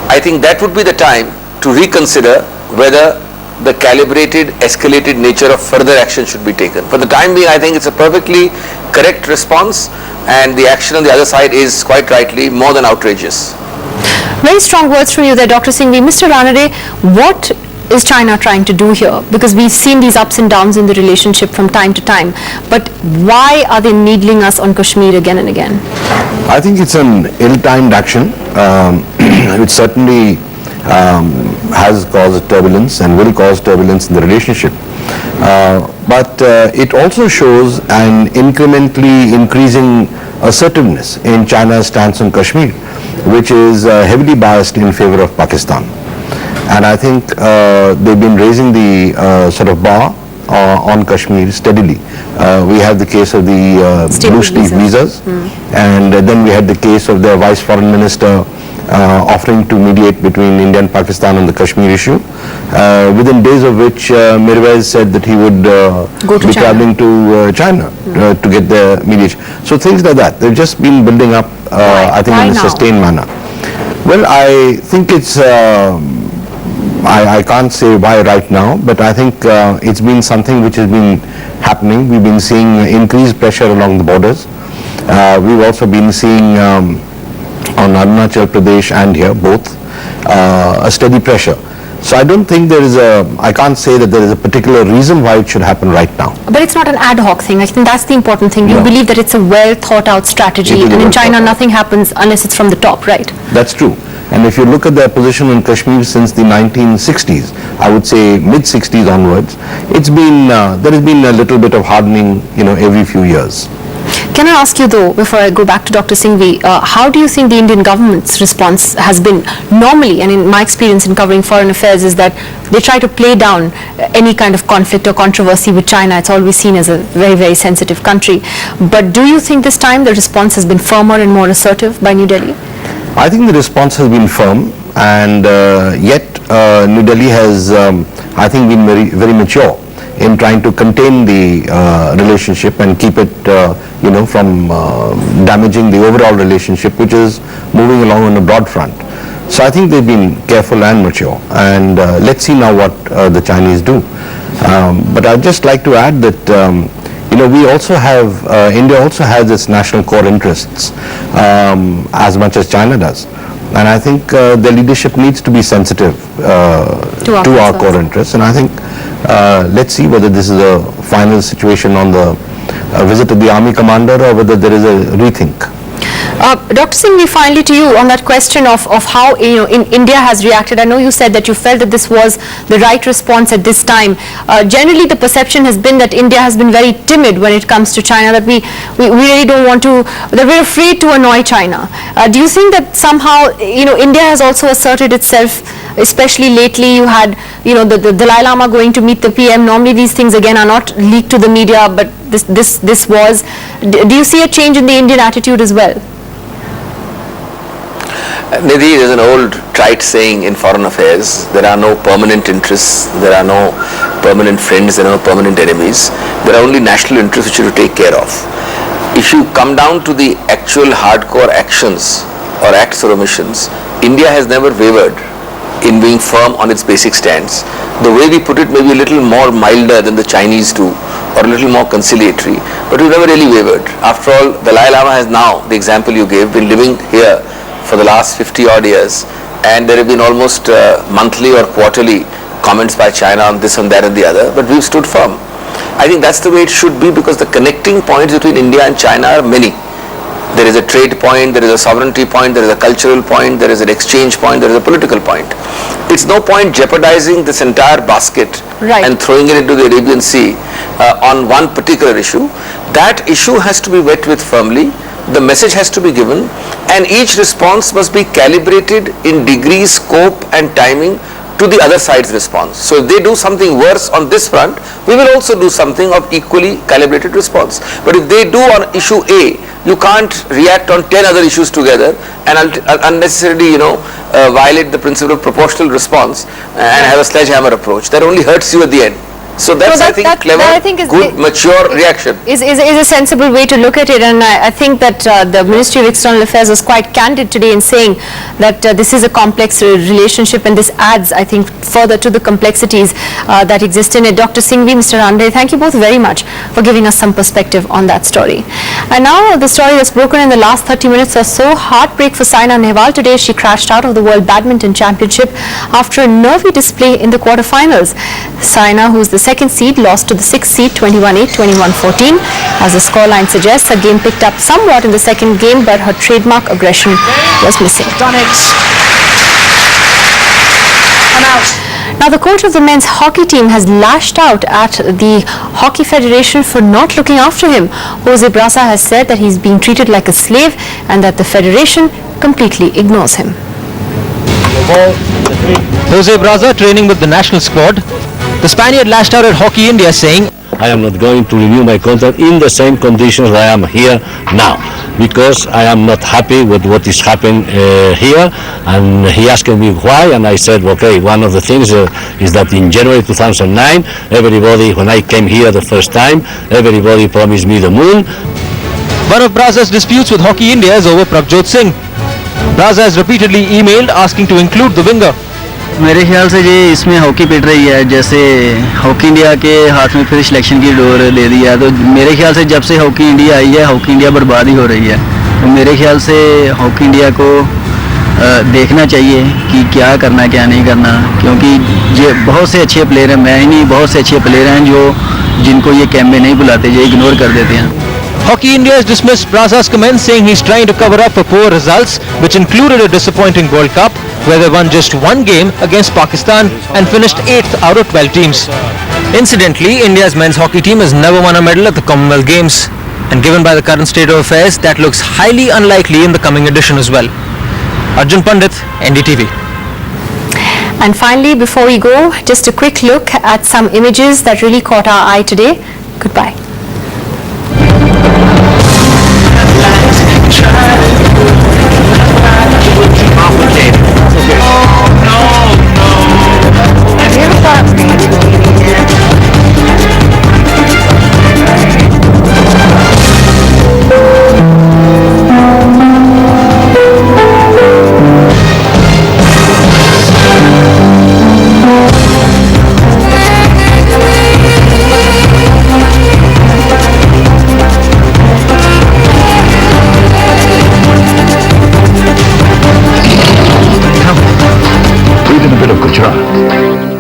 I think that would be the time to reconsider whether the calibrated, escalated nature of further action should be taken. For the time being, I think it's a perfectly correct response, and the action on the other side is quite rightly more than outrageous. Very strong words from you there, Dr. Singhvi. Mr. Ranade, what is China trying to do here? Because we've seen these ups and downs in the relationship from time to time. But why are they needling us on Kashmir again and again? I think it's an ill-timed action. It certainly has caused turbulence and will cause turbulence in the relationship. But it also shows an incrementally increasing assertiveness in China's stance on Kashmir, which is heavily biased in favor of Pakistan. And I think they've been raising the sort of bar on Kashmir steadily. We have the case of the blue sleeve visas, and then we had the case of the Vice Foreign Minister offering to mediate between India and Pakistan on the Kashmir issue, within days of which Mirwais said that he would be traveling to China to get the mediation. So things like that, they've just been building up, I think, in a sustained manner. Well, I think it's, I can't say why right now, but I think it's been something which has been happening. We've been seeing increased pressure along the borders. We've also been seeing on Arunachal Pradesh and here, both, a steady pressure. So I don't think there is I can't say that there is a particular reason why it should happen right now. But it's not an ad hoc thing. I think that's the important thing. You believe that it's a well thought out strategy, and in China nothing happens unless it's from the top, right? That's true. And if you look at their position in Kashmir since the 1960s, I would say mid-60s onwards, it's been, there has been a little bit of hardening, every few years. Can I ask you though, before I go back to Dr. Singhvi, how do you think the Indian government's response has been? Normally, and in my experience in covering foreign affairs, is that they try to play down any kind of conflict or controversy with China. It's always seen as a very, very sensitive country. But do you think this time the response has been firmer and more assertive by New Delhi? I think the response has been firm, and yet New Delhi has, I think, been very, very mature in trying to contain the relationship and keep it, from damaging the overall relationship, which is moving along on a broad front. So I think they've been careful and mature, and let's see now what the Chinese do. But I'd just like to add that, we also have, India also has its national core interests as much as China does. And I think the leadership needs to be sensitive to our core interests. And I think let's see whether this is a final situation on the visit of the army commander or whether there is a rethink. Dr. Singhvi, finally to you on that question of how India has reacted. I know you said that you felt that this was the right response at this time. Generally, the perception has been that India has been very timid when it comes to China, that we really don't want to, that we're afraid to annoy China. Do you think that somehow, India has also asserted itself, especially lately? You had, the Dalai Lama going to meet the PM. Normally these things again are not leaked to the media, but this was. Do you see a change in the Indian attitude as well? Nidhi, there's an old trite saying in foreign affairs: there are no permanent interests, there are no permanent friends, there are no permanent enemies. There are only national interests which you have to take care of. If you come down to the actual hardcore actions or acts or omissions, India has never wavered in being firm on its basic stance. The way we put it may be a little more milder than the Chinese do, or a little more conciliatory, but we've never really wavered. After all, the Dalai Lama has now, the example you gave, been living here for the last 50 odd years, and there have been almost monthly or quarterly comments by China on this and that and the other, but we've stood firm. I think that's the way it should be, because the connecting points between India and China are many. There is a trade point, there is a sovereignty point, there is a cultural point, there is an exchange point, there is a political point. It's no point jeopardizing this entire basket and throwing it into the Arabian Sea on one particular issue. That issue has to be met with firmly. The message has to be given, and each response must be calibrated in degree, scope and timing to the other side's response. So if they do something worse on this front, we will also do something of equally calibrated response. But if they do on issue A, you can't react on 10 other issues together and unnecessarily, violate the principle of proportional response and have a sledgehammer approach. That only hurts you at the end. So that's, I think, clever, that I think is good, mature reaction. Is a sensible way to look at it, and I think that the Ministry of External Affairs was quite candid today in saying that this is a complex relationship, and this adds, I think, further to the complexities that exist in it. Dr. Singhvi, Mr. Rande, thank you both very much for giving us some perspective on that story. And now the story that's broken in the last 30 minutes or so. Heartbreak for Saina Nehwal today. She crashed out of the World Badminton Championship after a nervy display in the quarterfinals. Saina, who's the second seed, lost to the sixth seed 21-8, 21-14. As the scoreline suggests, the game picked up somewhat in the second game, but her trademark aggression was missing. Done it. And out. Now, the coach of the men's hockey team has lashed out at the Hockey Federation for not looking after him. Jose Brasa has said that he's being treated like a slave and that the federation completely ignores him. Jose Brasa training with the national squad. The Spaniard lashed out at Hockey India saying, I am not going to renew my contract in the same conditions that I am here now, because I am not happy with what is happening here. And he asked me why, and I said, okay, one of the things is that in January 2009, everybody, when I came here the first time, everybody promised me the moon. one of Brasa's disputes with Hockey India is over Prabjot Singh. Brasa has repeatedly emailed asking to include the winger. मेरे ख्याल से ये इसमें hockey पिट रही है, जैसे hockey India के हाथ में फिर सिलेक्शन की डोर दे दिया, तो मेरे ख्याल से जब से हॉकी इंडिया आई है, हॉकी इंडिया बर्बाद ही हो रही है। तो मेरे ख्याल से हॉकी इंडिया को देखना चाहिए कि क्या करना क्या नहीं करना, क्योंकि ये बहुत से अच्छे प्लेयर हैं, मैं ही नहीं, बहुत से अच्छे प्लेयर हैं जो जिनको ये कैंप में नहीं बुलाते, ये इग्नोर कर देते हैं। Hockey India has dismissed Brasa's comments, saying he's trying to cover up for poor results, which included a disappointing World Cup, where they won just one game against Pakistan and finished 8th out of 12 teams. Incidentally, India's men's hockey team has never won a medal at the Commonwealth Games, and given by the current state of affairs, that looks highly unlikely in the coming edition as well. Arjun Pandit, NDTV. And finally, before we go, just a quick look at some images that really caught our eye today. Goodbye. Breathe in a bit of Gujarat.